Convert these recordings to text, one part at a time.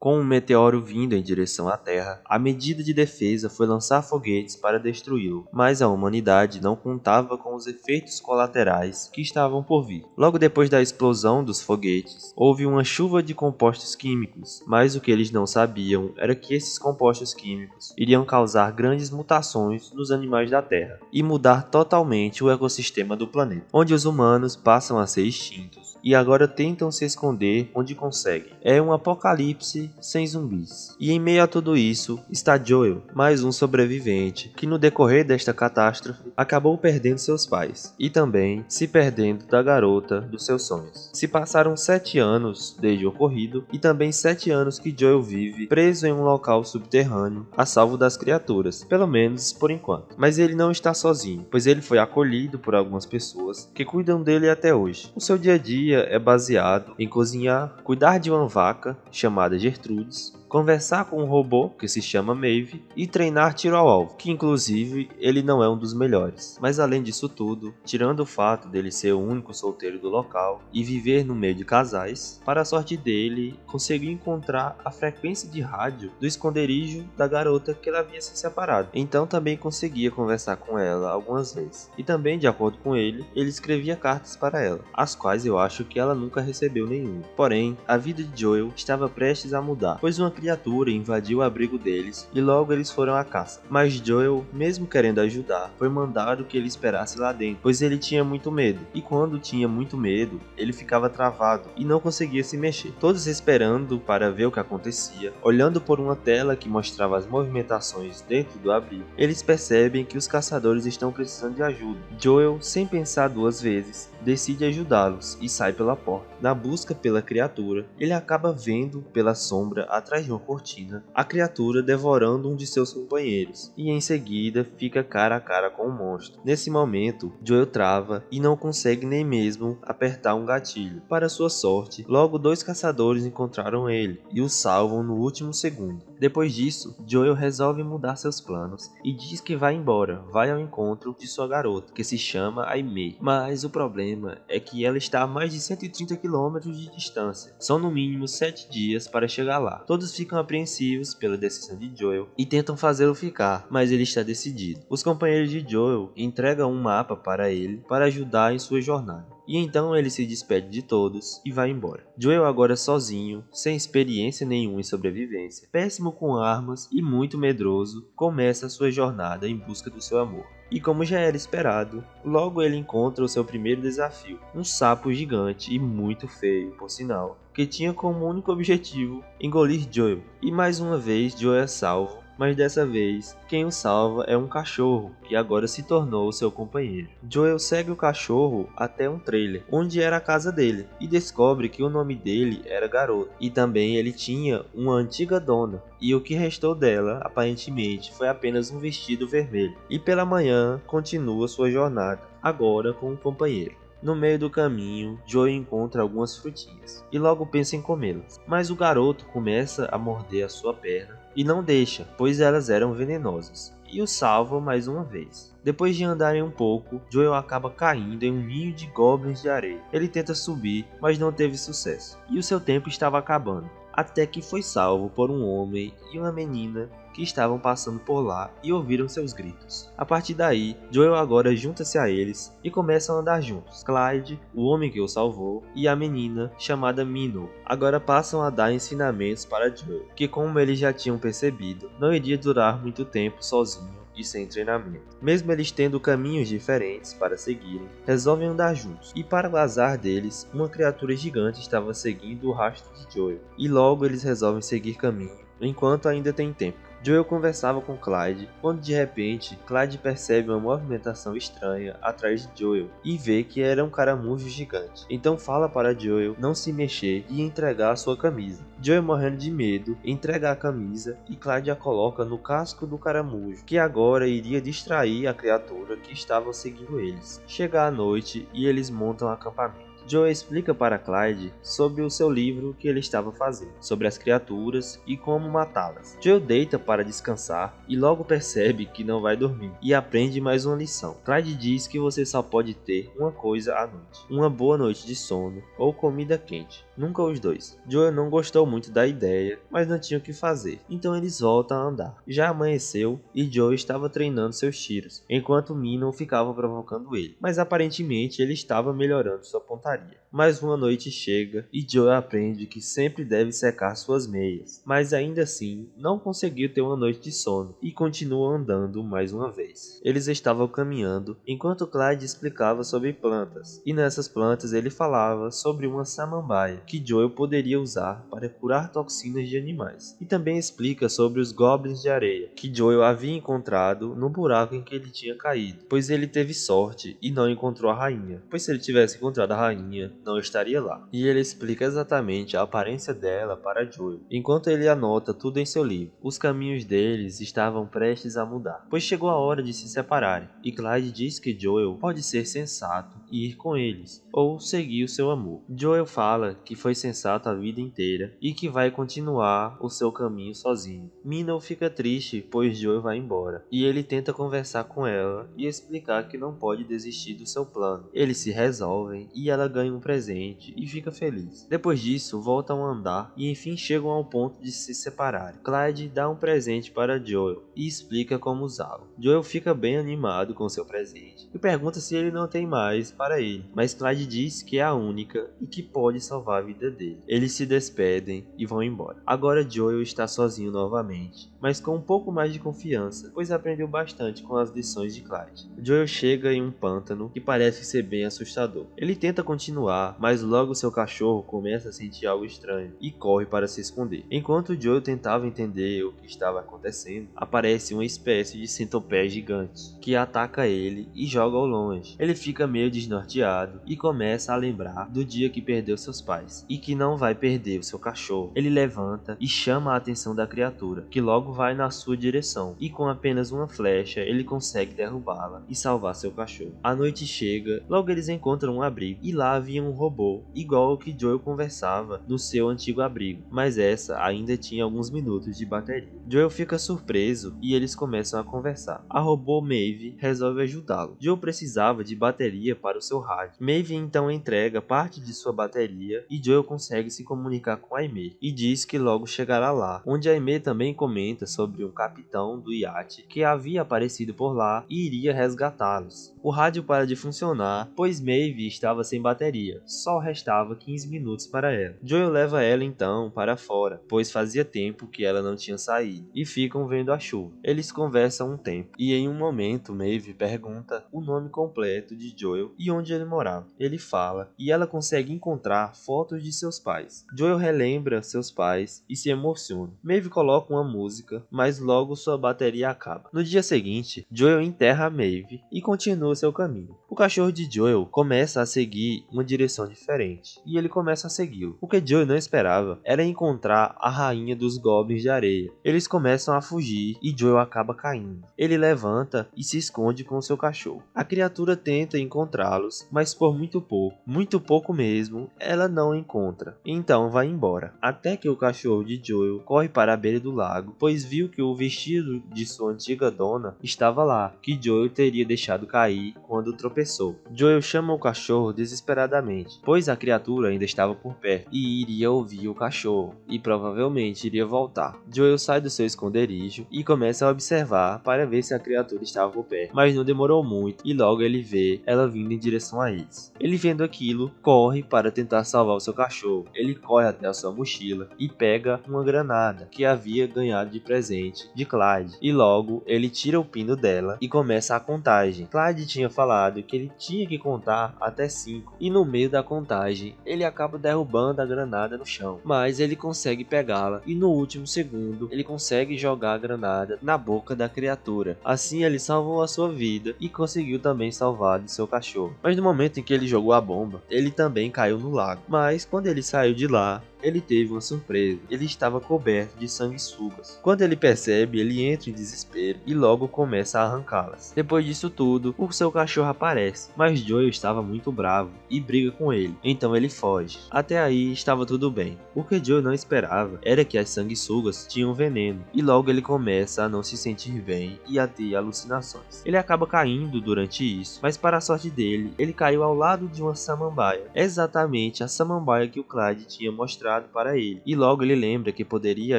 Com um meteoro vindo em direção à Terra, a medida de defesa foi lançar foguetes para destruí-lo, mas a humanidade não contava com os efeitos colaterais que estavam por vir. Logo depois da explosão dos foguetes, houve uma chuva de compostos químicos, mas o que eles não sabiam era que esses compostos químicos iriam causar grandes mutações nos animais da Terra e mudar totalmente o ecossistema do planeta, onde os humanos passam a ser extintos e agora tentam se esconder onde conseguem. É um apocalipse sem zumbis. E em meio a tudo isso está Joel, mais um sobrevivente que no decorrer desta catástrofe acabou perdendo seus pais e também se perdendo da garota dos seus sonhos. Se passaram 7 anos desde o ocorrido e também 7 anos que Joel vive preso em um local subterrâneo a salvo das criaturas, pelo menos por enquanto. Mas ele não está sozinho, pois ele foi acolhido por algumas pessoas que cuidam dele até hoje. O seu dia a dia é baseado em cozinhar, cuidar de uma vaca chamada Gertrudes, conversar com um robô que se chama Maeve e treinar tiro ao alvo, que inclusive ele não é um dos melhores. Mas além disso tudo, tirando o fato dele ser o único solteiro do local e viver no meio de casais, para a sorte dele, conseguiu encontrar a frequência de rádio do esconderijo da garota que ele havia se separado. Então também conseguia conversar com ela algumas vezes. E também, de acordo com ele escrevia cartas para ela, as quais eu acho que ela nunca recebeu nenhuma. Porém, a vida de Joel estava prestes a mudar, pois uma criatura invadiu o abrigo deles e logo eles foram à caça. Mas Joel, mesmo querendo ajudar, foi mandado que ele esperasse lá dentro, pois ele tinha muito medo. E quando tinha muito medo, ele ficava travado e não conseguia se mexer. Todos esperando para ver o que acontecia, olhando por uma tela que mostrava as movimentações dentro do abrigo, eles percebem que os caçadores estão precisando de ajuda. Joel, sem pensar 2 vezes, decide ajudá-los e sai pela porta. Na busca pela criatura, ele acaba vendo pela sombra atrás de uma cortina a criatura devorando um de seus companheiros e em seguida fica cara a cara com o monstro. Nesse momento, Joel trava e não consegue nem mesmo apertar um gatilho. Para sua sorte, logo 2 caçadores encontraram ele e o salvam no último segundo. Depois disso, Joel resolve mudar seus planos e diz que vai embora, vai ao encontro de sua garota, que se chama Aimee. Mas o problema é que ela está a mais de 130 km de distância. São no mínimo 7 dias para chegar lá. Todos ficam apreensivos pela decisão de Joel e tentam fazê-lo ficar, mas ele está decidido. Os companheiros de Joel entregam um mapa para ele para ajudar em sua jornada. E então ele se despede de todos e vai embora. Joel, agora sozinho, sem experiência nenhuma em sobrevivência, péssimo com armas e muito medroso, começa a sua jornada em busca do seu amor. E como já era esperado, logo ele encontra o seu primeiro desafio, um sapo gigante e muito feio, por sinal, que tinha como único objetivo engolir Joel. E mais uma vez Joel é salvo, mas dessa vez quem o salva é um cachorro, que agora se tornou seu companheiro. Joel segue o cachorro até um trailer, onde era a casa dele, e descobre que o nome dele era Garoto, e também ele tinha uma antiga dona, e o que restou dela, aparentemente, foi apenas um vestido vermelho. E pela manhã, continua sua jornada, agora com um companheiro. No meio do caminho, Joel encontra algumas frutinhas e logo pensa em comê-las, mas o garoto começa a morder a sua perna e não deixa, pois elas eram venenosas, e o salva mais uma vez. Depois de andarem um pouco, Joel acaba caindo em um ninho de goblins de areia. Ele tenta subir, mas não teve sucesso, e o seu tempo estava acabando, até que foi salvo por um homem e uma menina que estavam passando por lá e ouviram seus gritos. A partir daí, Joel agora junta-se a eles e começam a andar juntos. Clyde, o homem que o salvou, e a menina, chamada Minnow, agora passam a dar ensinamentos para Joel, que como eles já tinham percebido, não iria durar muito tempo sozinho e sem treinamento. Mesmo eles tendo caminhos diferentes para seguirem, resolvem andar juntos, e para o azar deles, uma criatura gigante estava seguindo o rastro de Joel, e logo eles resolvem seguir caminho, enquanto ainda tem tempo. Joel conversava com Clyde, quando de repente, Clyde percebe uma movimentação estranha atrás de Joel e vê que era um caramujo gigante. Então fala para Joel não se mexer e entregar a sua camisa. Joel, morrendo de medo, entrega a camisa e Clyde a coloca no casco do caramujo, que agora iria distrair a criatura que estava seguindo eles. Chega a noite e eles montam acampamento. Joel explica para Clyde sobre o seu livro que ele estava fazendo, sobre as criaturas e como matá-las. Joel deita para descansar e logo percebe que não vai dormir, e aprende mais uma lição. Clyde diz que você só pode ter uma coisa à noite: uma boa noite de sono ou comida quente, nunca os dois. Joel não gostou muito da ideia, mas não tinha o que fazer, então eles voltam a andar. Já amanheceu e Joel estava treinando seus tiros, enquanto Minnow ficava provocando ele, mas aparentemente ele estava melhorando sua pontaria. Mais uma noite chega e Joel aprende que sempre deve secar suas meias, mas ainda assim não conseguiu ter uma noite de sono e continua andando mais uma vez. Eles estavam caminhando enquanto Clyde explicava sobre plantas, e nessas plantas ele falava sobre uma samambaia que Joel poderia usar para curar toxinas de animais, e também explica sobre os goblins de areia que Joel havia encontrado no buraco em que ele tinha caído, pois ele teve sorte e não encontrou a rainha, pois se ele tivesse encontrado a rainha, não estaria lá. E ele explica exatamente a aparência dela para Joel, enquanto ele anota tudo em seu livro. Os caminhos deles estavam prestes a mudar, pois chegou a hora de se separarem, e Clyde diz que Joel pode ser sensato e ir com eles, ou seguir o seu amor. Joel fala que foi sensato a vida inteira e que vai continuar o seu caminho sozinho. Minnow fica triste pois Joel vai embora, e ele tenta conversar com ela e explicar que não pode desistir do seu plano. Eles se resolvem e ela ganha um presente e fica feliz. Depois disso, voltam a andar e enfim chegam ao ponto de se separarem. Clyde dá um presente para Joel e explica como usá-lo. Joel fica bem animado com seu presente e pergunta se ele não tem mais para ele, mas Clyde diz que é a única e que pode salvar a vida dele. Eles se despedem e vão embora. Agora Joel está sozinho novamente, mas com um pouco mais de confiança, pois aprendeu bastante com as lições de Clyde. Joel chega em um pântano que parece ser bem assustador. Ele tenta continuar, mas logo seu cachorro começa a sentir algo estranho e corre para se esconder. Enquanto Joel tentava entender o que estava acontecendo, aparece uma espécie de centopeia gigante que ataca ele e joga ao longe. Ele fica meio desnorteado e começa a lembrar do dia que perdeu seus pais e que não vai perder o seu cachorro. Ele levanta e chama a atenção da criatura, que logo vai na sua direção, e com apenas uma flecha ele consegue derrubá-la e salvar seu cachorro. A noite chega, logo eles encontram um abrigo e lá havia um robô igual ao que Joel conversava no seu antigo abrigo, mas essa ainda tinha alguns minutos de bateria. Joel fica surpreso e eles começam a conversar. A robô Maeve resolve ajudá-lo. Joel precisava de bateria para o seu rádio. Maeve então entrega parte de sua bateria e Joel consegue se comunicar com Aimee e diz que logo chegará lá, onde Aimee também comenta sobre um capitão do iate que havia aparecido por lá e iria resgatá-los. O rádio para de funcionar, pois Maeve estava sem bateria, só restava 15 minutos para ela. Joel leva ela então para fora, pois fazia tempo que ela não tinha saído, e ficam vendo a chuva. Eles conversam um tempo, e em um momento Maeve pergunta o nome completo de Joel e onde ele morava. Ele fala, e ela consegue encontrar fotos de seus pais. Joel relembra seus pais e se emociona. Maeve coloca uma música, mas logo sua bateria acaba. No dia seguinte, Joel enterra a Maeve e continua seu caminho. O cachorro de Joel começa a seguir uma direção diferente, e ele começa a segui-lo. O que Joel não esperava era encontrar a rainha dos goblins de areia. Eles começam a fugir e Joel acaba caindo. Ele levanta e se esconde com seu cachorro. A criatura tenta encontrá-los, mas por muito pouco mesmo, ela não encontra. Então vai embora, até que o cachorro de Joel corre para a beira do lago, pois viu que o vestido de sua antiga dona estava lá, que Joel teria deixado cair quando tropeçou. Joel chama o cachorro desesperadamente, pois a criatura ainda estava por perto e iria ouvir o cachorro e provavelmente iria voltar. Joel sai do seu esconderijo e começa a observar para ver se a criatura estava por perto, mas não demorou muito e logo ele vê ela vindo em direção a eles. Ele vendo aquilo, corre para tentar salvar o seu cachorro. Ele corre até a sua mochila e pega uma granada que havia ganhado de presente de Clyde, e logo ele tira o pino dela e começa a contagem. Clyde tinha falado que ele tinha que contar até 5, e no meio da contagem ele acaba derrubando a granada no chão, mas ele consegue pegá-la e no último segundo ele consegue jogar a granada na boca da criatura. Assim ele salvou a sua vida e conseguiu também salvar de seu cachorro. Mas no momento em que ele jogou a bomba, ele também caiu no lago. Mas quando ele saiu de lá, ele teve uma surpresa. Ele estava coberto de sanguessugas. Quando ele percebe, ele entra em desespero e logo começa a arrancá-las. Depois disso tudo, o seu cachorro aparece, mas Joel estava muito bravo e briga com ele, então ele foge. Até aí estava tudo bem. O que Joel não esperava era que as sanguessugas tinham veneno, e logo ele começa a não se sentir bem e a ter alucinações. Ele acaba caindo durante isso, mas para a sorte dele, ele caiu ao lado de uma samambaia, exatamente a samambaia que o Clyde tinha mostrado para ele, e logo ele lembra que poderia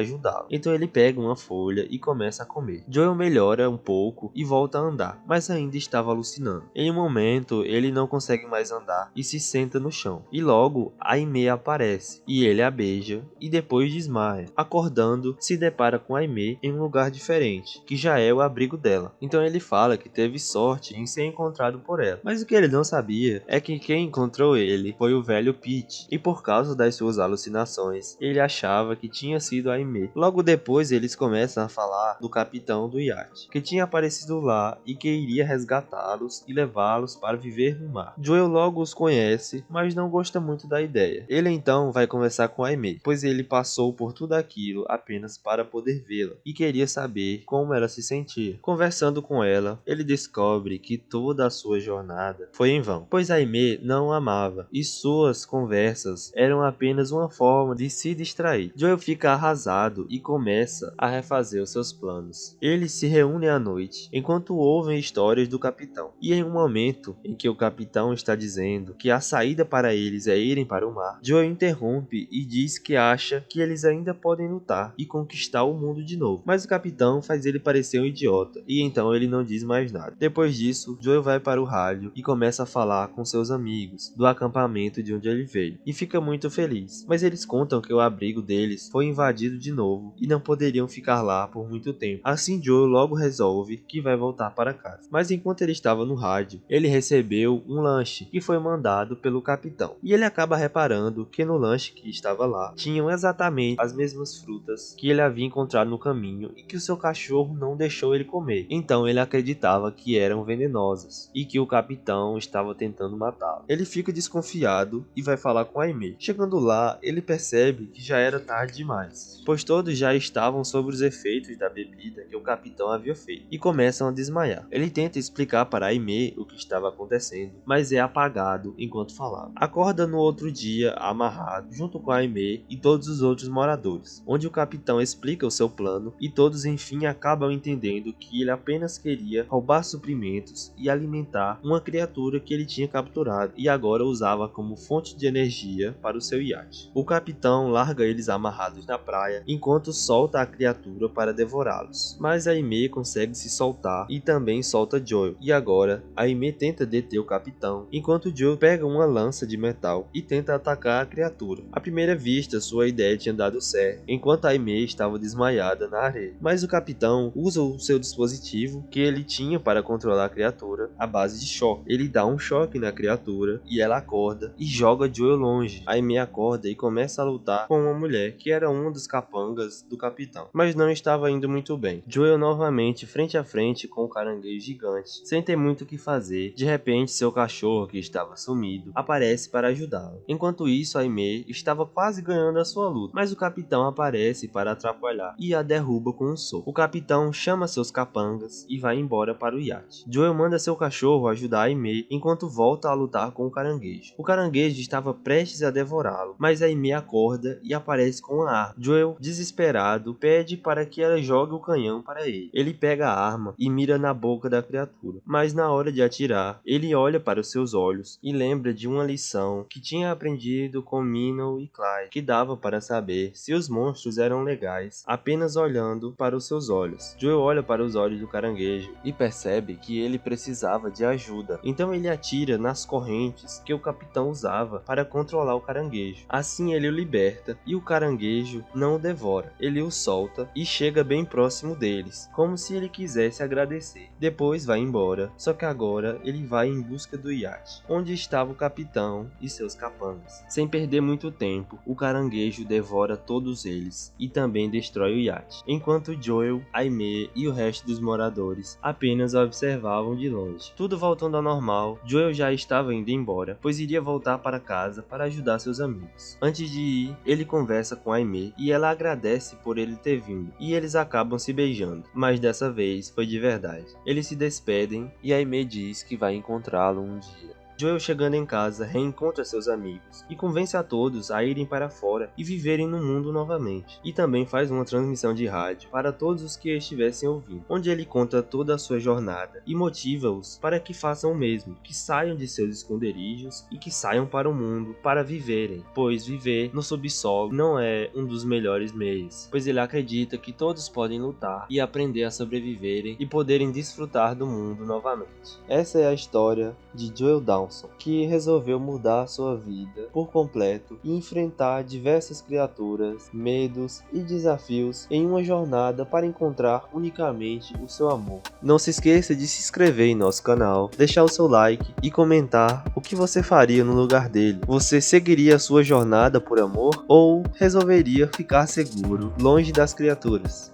ajudá-lo. Então ele pega uma folha e começa a comer. Joel melhora um pouco e volta a andar, mas ainda estava alucinando. Em um momento, ele não consegue mais andar e se senta no chão, e logo a Aimee aparece, e ele a beija e depois desmaia. Acordando, se depara com a Aimee em um lugar diferente, que já é o abrigo dela. Então ele fala que teve sorte em ser encontrado por ela, mas o que ele não sabia é que quem encontrou ele foi o velho Pete, e por causa das suas alucinações, ele achava que tinha sido a Aimee. Logo depois eles começam a falar do capitão do iate, que tinha aparecido lá e que iria resgatá-los e levá-los para viver no mar. Joel logo os conhece, mas não gosta muito da ideia. Ele então vai conversar com a Aimee, pois ele passou por tudo aquilo apenas para poder vê-la e queria saber como ela se sentia. Conversando com ela, ele descobre que toda a sua jornada foi em vão, pois a Aimee não o amava e suas conversas eram apenas uma forma de se distrair. Joel fica arrasado e começa a refazer os seus planos. Eles se reúnem à noite enquanto ouvem histórias do capitão, e em um momento em que o capitão está dizendo que a saída para eles é irem para o mar, Joel interrompe e diz que acha que eles ainda podem lutar e conquistar o mundo de novo, mas o capitão faz ele parecer um idiota, e então ele não diz mais nada. Depois disso, Joel vai para o rádio e começa a falar com seus amigos do acampamento de onde ele veio, e fica muito feliz, mas eles contam que o abrigo deles foi invadido de novo e não poderiam ficar lá por muito tempo. Assim Joel logo resolve que vai voltar para casa, mas enquanto ele estava no rádio, ele recebeu um lanche que foi mandado pelo capitão, e ele acaba reparando que no lanche que estava lá tinham exatamente as mesmas frutas que ele havia encontrado no caminho e que o seu cachorro não deixou ele comer. Então ele acreditava que eram venenosas e que o capitão estava tentando matá-lo. Ele fica desconfiado e vai falar com a Aimee. Chegando lá, ele percebe que já era tarde demais, pois todos já estavam sob os efeitos da bebida que o capitão havia feito e começam a desmaiar. Ele tenta explicar para a Aimee o que estava acontecendo, mas é apagado enquanto falava. Acorda no outro dia amarrado junto com a Aimee e todos os outros moradores, onde o capitão explica o seu plano e todos enfim acabam entendendo que ele apenas queria roubar suprimentos e alimentar uma criatura que ele tinha capturado e agora usava como fonte de energia para o seu iate. O capitão larga eles amarrados na praia enquanto solta a criatura para devorá-los, mas a Aimee consegue se soltar e também solta Joel, e agora a Aimee tenta deter o capitão enquanto Joel pega uma lança de metal e tenta atacar a criatura. À primeira vista, sua ideia tinha dado certo, enquanto a Aimee estava desmaiada na areia, mas o capitão usa o seu dispositivo que ele tinha para controlar a criatura à base de choque. Ele dá um choque na criatura e ela acorda e joga Joel longe. A Aimee acorda e começa a lutar com uma mulher que era uma dos capangas do capitão, mas não estava indo muito bem. Joel novamente frente a frente com o caranguejo gigante, sem ter muito o que fazer. De repente, seu cachorro, que estava sumido, aparece para ajudá-lo. Enquanto isso, a Aimee estava quase ganhando a sua luta, mas o capitão aparece para atrapalhar e a derruba com um soco. O capitão chama seus capangas e vai embora para o iate. Joel manda seu cachorro ajudar a Aimee enquanto volta a lutar com o caranguejo. O caranguejo estava prestes a devorá-lo, mas a Aimee acorda e aparece com uma arma. Joel, desesperado, pede para que ela jogue o canhão para ele. Ele pega a arma e mira na boca da criatura, mas na hora de atirar, ele olha para os seus olhos e lembra de uma lição que tinha aprendido com Minnow e Clyde, que dava para saber se os monstros eram legais apenas olhando para os seus olhos. Joel olha para os olhos do caranguejo e percebe que ele precisava de ajuda, então ele atira nas correntes que o capitão usava para controlar o caranguejo. Assim ele o liberta e o caranguejo não o devora. Ele o solta e chega bem próximo deles, como se ele quisesse agradecer. Depois vai embora, só que agora ele vai em busca do iate, onde estava o capitão e seus capangas. Sem perder muito tempo, o caranguejo devora todos eles e também destrói o iate, enquanto Joel, Aimee e o resto dos moradores apenas observavam de longe. Tudo voltando ao normal, Joel já estava indo embora, pois iria voltar para casa para ajudar seus amigos. Antes de ir, ele conversa com Aimee e ela agradece por ele ter vindo, e eles acabam se beijando, mas dessa vez foi de verdade. Eles se despedem e Aimee diz que vai encontrá-lo um dia. Joel, chegando em casa, reencontra seus amigos e convence a todos a irem para fora e viverem no mundo novamente. E também faz uma transmissão de rádio para todos os que estivessem ouvindo, onde ele conta toda a sua jornada e motiva-os para que façam o mesmo, que saiam de seus esconderijos e que saiam para o mundo para viverem, pois viver no subsolo não é um dos melhores meios, pois ele acredita que todos podem lutar e aprender a sobreviverem e poderem desfrutar do mundo novamente. Essa é a história de Joel Dawson, que resolveu mudar sua vida por completo e enfrentar diversas criaturas, medos e desafios em uma jornada para encontrar unicamente o seu amor. Não se esqueça de se inscrever em nosso canal, deixar o seu like e comentar o que você faria no lugar dele. Você seguiria a sua jornada por amor ou resolveria ficar seguro, longe das criaturas?